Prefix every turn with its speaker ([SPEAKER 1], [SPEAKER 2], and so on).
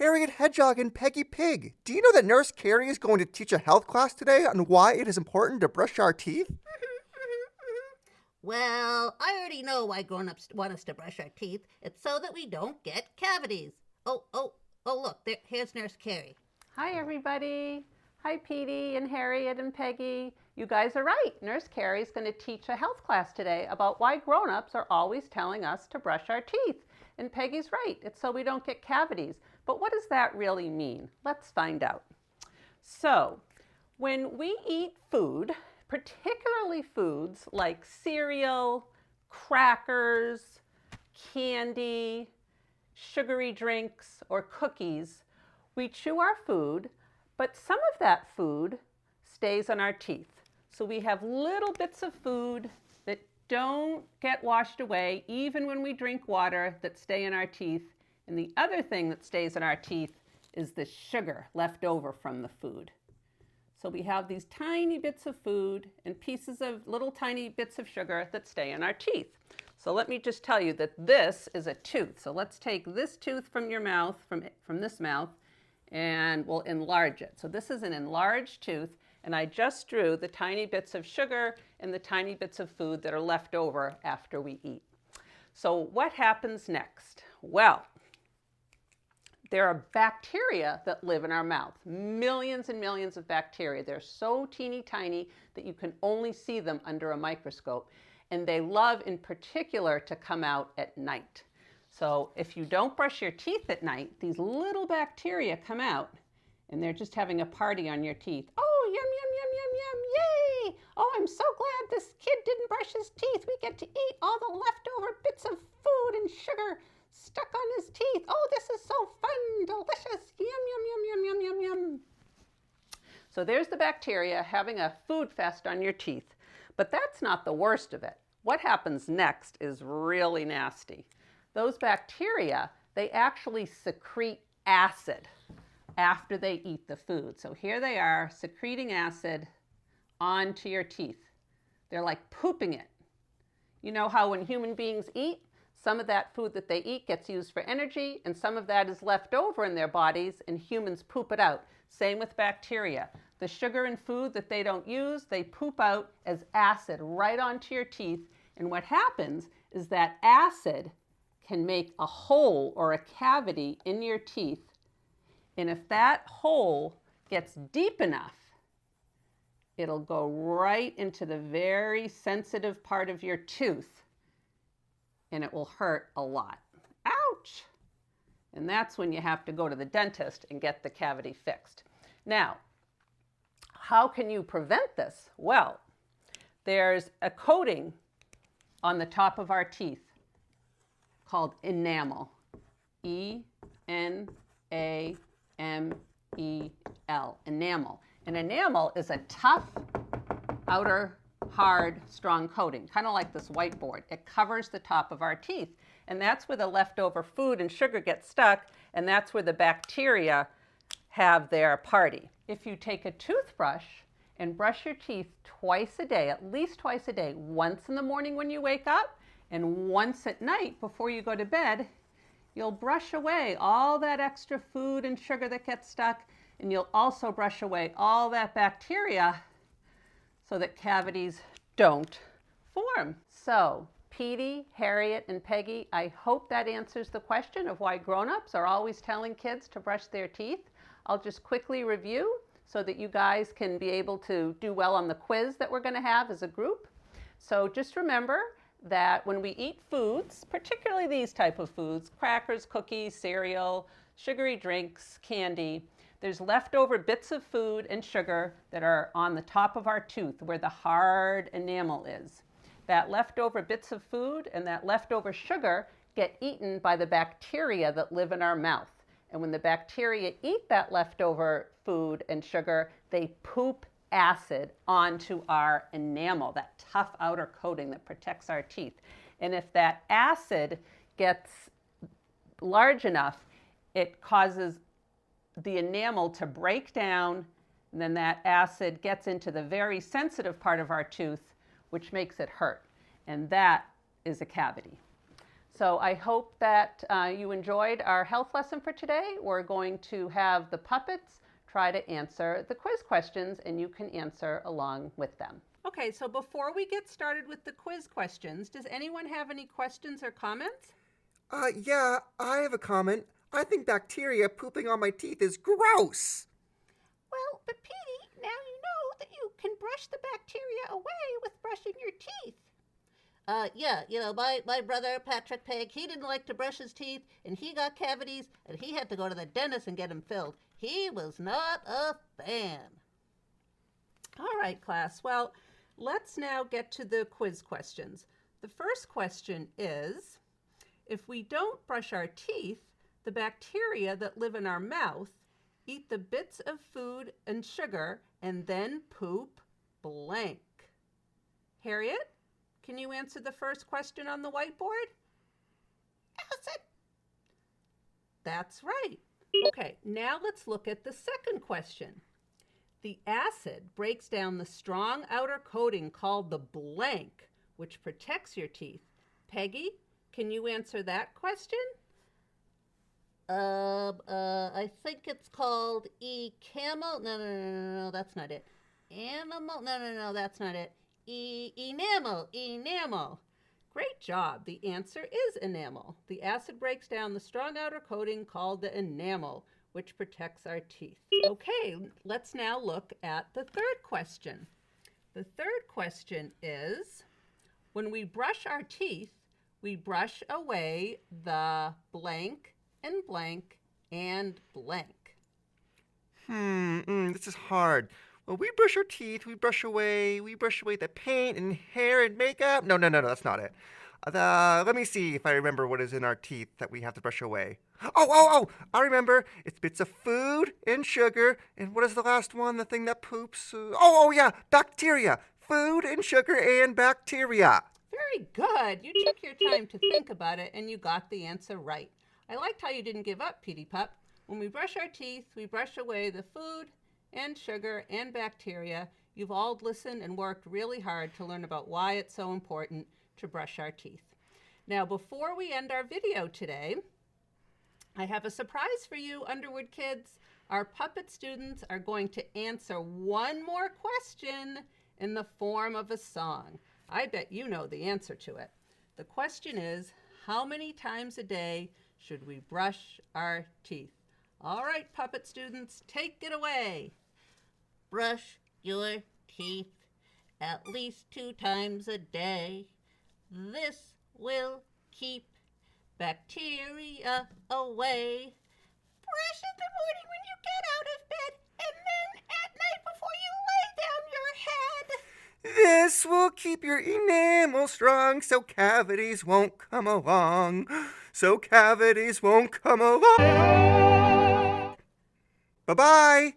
[SPEAKER 1] Harriet, Hedgehog, and Peggy Pig. Do you know that Nurse Carrie is going to teach a health class today on why it is important to brush our teeth?
[SPEAKER 2] Well, I already know why grown-ups want us to brush our teeth. It's so that we don't get cavities. Oh, look, here's Nurse Carrie.
[SPEAKER 3] Hi, everybody. Hi, Peety and Harriet and Peggy. You guys are right. Nurse Carrie is going to teach a health class today about why grown-ups are always telling us to brush our teeth. And Peggy's right. It's so we don't get cavities. But what does that really mean? Let's find out. So, when we eat food, particularly foods like cereal, crackers, candy, sugary drinks, or cookies, we chew our food, but some of that food stays on our teeth. So we have little bits of food that don't get washed away, even when we drink water, that stay in our teeth. And the other thing that stays in our teeth is the sugar left over from the food. So we have these tiny bits of food and pieces of little tiny bits of sugar that stay in our teeth. So let me just tell you that this is a tooth. So let's take this tooth from your mouth, from this mouth, and we'll enlarge it. So this is an enlarged tooth, and I just drew the tiny bits of sugar and the tiny bits of food that are left over after we eat. So what happens next? Well, there are bacteria that live in our mouth, millions and millions of bacteria. They're so teeny tiny that you can only see them under a microscope. And they love in particular to come out at night. So if you don't brush your teeth at night, these little bacteria come out and they're just having a party on your teeth. Oh, yum, yum, yum, yum, yum, yay! Oh, I'm so glad this kid didn't brush his teeth. We get to eat all the leftover bits of food and sugar stuck on his teeth. Oh, this is so fun, delicious, yum, yum, yum, yum, yum, yum, yum. So there's the bacteria having a food fest on your teeth. But that's not the worst of it. What happens next is really nasty. Those bacteria, they actually secrete acid after they eat the food. So here they are secreting acid onto your teeth. They're like pooping it. You know how when human beings eat, some of that food that they eat gets used for energy, and some of that is left over in their bodies, and humans poop it out. Same with bacteria. The sugar and food that they don't use, they poop out as acid right onto your teeth. And what happens is that acid can make a hole or a cavity in your teeth. And if that hole gets deep enough, it'll go right into the very sensitive part of your tooth. And it will hurt a lot. Ouch! And that's when you have to go to the dentist and get the cavity fixed. Now, how can you prevent this? Well, there's a coating on the top of our teeth called enamel. E-N-A-M-E-L, enamel. And enamel is a tough, outer, hard, strong coating, kind of like this whiteboard. It covers the top of our teeth. And that's where the leftover food and sugar get stuck, and that's where the bacteria have their party. If you take a toothbrush and brush your teeth twice a day, at least twice a day, once in the morning when you wake up and once at night before you go to bed, you'll brush away all that extra food and sugar that gets stuck, and you'll also brush away all that bacteria so that cavities don't form. So, Peety, Harriet, and Peggy, I hope that answers the question of why grown-ups are always telling kids to brush their teeth. I'll just quickly review so that you guys can be able to do well on the quiz that we're going to have as a group. So just remember that when we eat foods, particularly these type of foods, crackers, cookies, cereal, sugary drinks, candy, there's leftover bits of food and sugar that are on the top of our tooth where the hard enamel is. That leftover bits of food and that leftover sugar get eaten by the bacteria that live in our mouth. And when the bacteria eat that leftover food and sugar, they poop acid onto our enamel, that tough outer coating that protects our teeth. And if that acid gets large enough, it causes the enamel to break down, and then that acid gets into the very sensitive part of our tooth, which makes it hurt. And that is a cavity. So I hope that you enjoyed our health lesson for today. We're going to have the puppets try to answer the quiz questions, and you can answer along with them. Okay, so before we get started with the quiz questions, does anyone have any questions or comments?
[SPEAKER 1] Yeah, I have a comment. I think bacteria pooping on my teeth is gross.
[SPEAKER 2] Well, but Peety, now you know that you can brush the bacteria away with brushing your teeth. Yeah, my brother, Patrick Peg, he didn't like to brush his teeth, and he got cavities, and he had to go to the dentist and get them filled. He was not a fan.
[SPEAKER 3] All right, class. Well, let's now get to the quiz questions. The first question is, if we don't brush our teeth, the bacteria that live in our mouth eat the bits of food and sugar and then poop blank. Harriet, can you answer the first question on the whiteboard?
[SPEAKER 2] Acid.
[SPEAKER 3] That's right. Okay, now let's look at the second question. The acid breaks down the strong outer coating called the blank, which protects your teeth. Peggy, can you answer that question?
[SPEAKER 2] I think it's called camel. No, that's not it. Animal. No, that's not it. Enamel.
[SPEAKER 3] Great job. The answer is enamel. The acid breaks down the strong outer coating called the enamel, which protects our teeth. Okay, let's now look at the third question. The third question is, when we brush our teeth, we brush away the blank and blank and blank.
[SPEAKER 1] This is hard. Well, we brush our teeth, we brush away the paint and hair and makeup. No, that's not it. Let me see if I remember what is in our teeth that we have to brush away. Oh, I remember. It's bits of food and sugar. And what is the last one? The thing that poops? Yeah, bacteria. Food and sugar and bacteria.
[SPEAKER 3] Very good. You took your time to think about it and you got the answer right. I liked how you didn't give up, Peety Pup. When we brush our teeth, we brush away the food and sugar and bacteria. You've all listened and worked really hard to learn about why it's so important to brush our teeth. Now, before we end our video today, I have a surprise for you, Underwood kids. Our puppet students are going to answer one more question in the form of a song. I bet you know the answer to it. The question is, how many times a day should we brush our teeth? All right, puppet students, take it away.
[SPEAKER 2] Brush your teeth at least 2 times a day. This will keep bacteria away. Brush in the morning when you get out of bed, and then at night before you lay down your head.
[SPEAKER 1] This will keep your enamel strong so cavities won't come along. Bye-bye.